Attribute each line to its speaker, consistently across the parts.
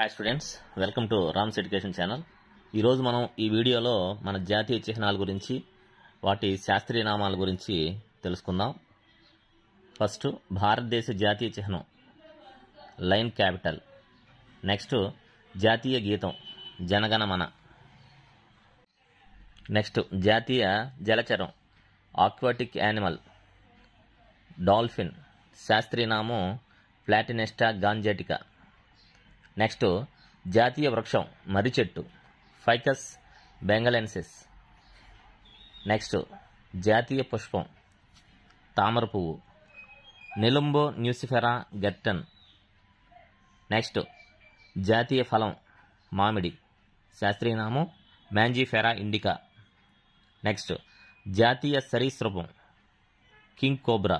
Speaker 1: Hi students, welcome to Rams education channel. ఈరోజు మనం ఈ వీడియోలో మన జాతీయ చిహ్నాల గురించి, వాటి శాస్త్రీయ నామాల గురించి తెలుసుకుందాం. ఫస్ట్ భారతదేశ జాతీయ చిహ్నం లైన్ క్యాపిటల్. నెక్స్ట్ జాతీయ గీతం జనగణమన. నెక్స్ట్ జాతీయ జలచరం ఆక్వాటిక్ యానిమల్ డాల్ఫిన్. శాస్త్రీయ నామం ప్లాటినెస్టా గాంజెటికా. నెక్స్ట్ జాతీయ వృక్షం మర్రి చెట్టు ఫైకస్ బెంగలెన్సిస్. నెక్స్ట్ జాతీయ పుష్పం తామర పువ్వు నిలుంబో న్యూసిఫెరా గెర్టన్. నెక్స్ట్ జాతీయ ఫలం మామిడి. శాస్త్రీయ నామం మ్యాంజిఫెరా ఇండికా. నెక్స్ట్ జాతీయ సరీసృపం కింగ్ కోబ్రా.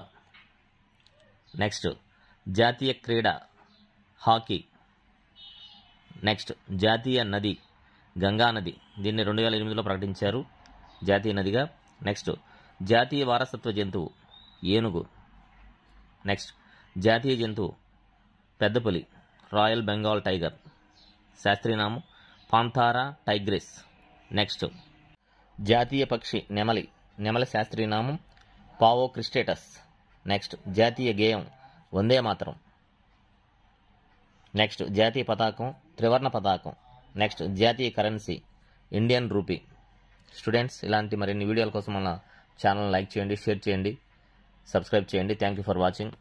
Speaker 1: నెక్స్ట్ జాతీయ క్రీడ హాకీ. నెక్స్ట్ జాతీయ నది గంగా నది. దీన్ని 2008లో ప్రకటించారు జాతీయ నదిగా. నెక్స్ట్ జాతీయ వారసత్వ జంతువు ఏనుగు. నెక్స్ట్ జాతీయ జంతువు పెద్దపులి రాయల్ బెంగాల్ టైగర్. శాస్త్రీయ నామం పాంథారా టైగ్రిస్. నెక్స్ట్ జాతీయ పక్షి నెమలి. నెమలి శాస్త్రీయ నామం పావో క్రిస్టేటస్. నెక్స్ట్ జాతీయ గేయం వందే మాతరం. నెక్స్ట్ జాతీయ పతాకం త్రివర్ణ పతాకం. నెక్స్ట్ జాతీయ కరెన్సీ ఇండియన్ రూపీ. స్టూడెంట్స్, ఇలాంటి మరిన్ని వీడియోల కోసం మన ఛానల్ లైక్ చేయండి, షేర్ చేయండి, సబ్స్క్రైబ్ చేయండి. Thank you for watching.